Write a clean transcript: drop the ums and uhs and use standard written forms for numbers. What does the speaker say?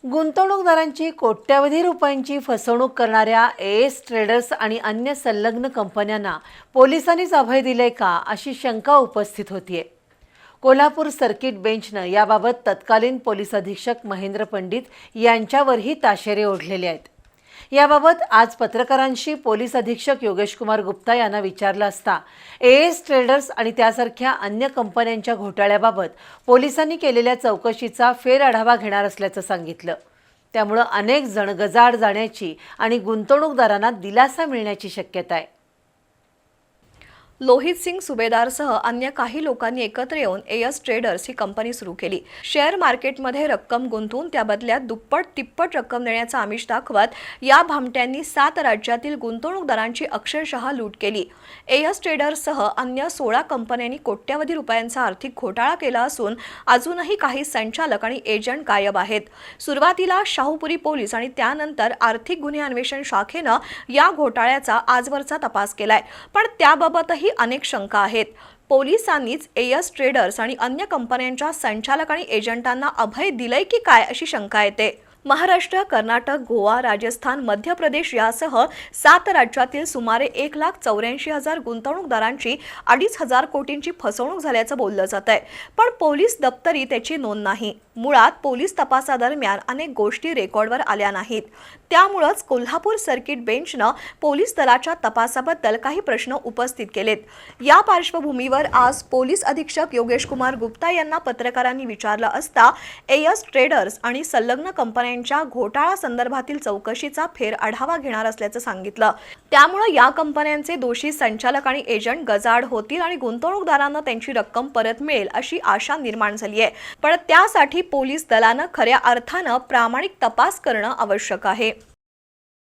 गुंतवणूकदारांची कोट्यवधी रुपयांची फसवणूक करणाऱ्या एएस ट्रेडर्स आणि अन्य संलग्न कंपन्यांना पोलिसांनीच अभय दिले का अशी शंका उपस्थित होतीये। कोल्हापूर सर्किट बेंचनं याबाबत तत्कालीन पोलीस अधीक्षक महेंद्र पंडित यांच्यावरही ताशेरे ओढलेले आहेत। याबाबत आज पत्रकारांशी पोलीस अधीक्षक योगेश कुमार गुप्ता यांना विचारलं असता एएस ट्रेडर्स आणि त्यासारख्या अन्य कंपन्यांच्या घोटाळ्याबाबत पोलिसांनी केलेल्या चौकशीचा फेरआढावा घेणार असल्याचं सांगितलं। त्यामुळे अनेक जण गजाआड जाण्याची आणि गुंतवणूकदारांना दिलासा मिळण्याची शक्यता आहे। लोहित सिंग सुभेदारसह अन्य काही लोकांनी एकत्र येऊन एएस ट्रेडर्स ही कंपनी सुरू केली। शेअर मार्केटमध्ये रक्कम गुंतवून त्या बदल्यात दुप्पट तिप्पट रक्कम देण्याचं आमिष दाखवत या भामट्यांनी 7 राज्यातील गुंतवणूकदारांची अक्षरशः लूट केली। एएस ट्रेडर्ससह अन्य 16 कंपन्यांनी कोट्यवधी रुपयांचा आर्थिक घोटाळा केला असून अजूनही काही संचालक आणि एजंट गायब आहेत। सुरुवातीला शाहूपुरी पोलीस आणि त्यानंतर आर्थिक गुन्हे अन्वेषण शाखेनं या घोटाळ्याचा आजवरचा तपास केलाय, पण त्याबाबतही अनेक शंका आहेत। पोलिसांनीच एएस ट्रेडर्स आणि अन्य कंपन्यांच्या संचालक आणि एजंटांना अभय दिलंय की काय अशी शंका येते। महाराष्ट्र, कर्नाटक, गोवा, राजस्थान, मध्य प्रदेश यासह 7 राज्यातील सुमारे 1,84,000 गुंतवणूकदारांची 2,500 कोटींची फसवणूक झाल्याचं बोललं जात आहे, पण पोलीस दप्तरी त्याची नोंद नाही। मुळात पोलीस तपासादरम्यान अनेक गोष्टी रेकॉर्डवर आल्या नाहीत। त्यामुळेच कोल्हापूर सर्किट बेंचनं पोलीस दलाच्या तपासाबद्दल काही प्रश्न उपस्थित केलेत। या पार्श्वभूमीवर आज पोलीस अधीक्षक योगेश कुमार गुप्ता यांना पत्रकारांनी विचारलं असता एएस ट्रेडर्स आणि संलग्न कंपन्यांच्या घोटाळा संदर्भातील चौकशीचा फेरआढावा घेणार असल्याचं सांगितलं। त्यामुळे या कंपन्यांचे दोषी संचालक आणि एजंट गजाआड होतील आणि गुंतवणूकदारांना त्यांची रक्कम परत मिळेल अशी आशा निर्माण झाली आहे, पण त्यासाठी पोलीस दलानं खऱ्या अर्थानं प्रामाणिक तपास करणं आवश्यक आहे।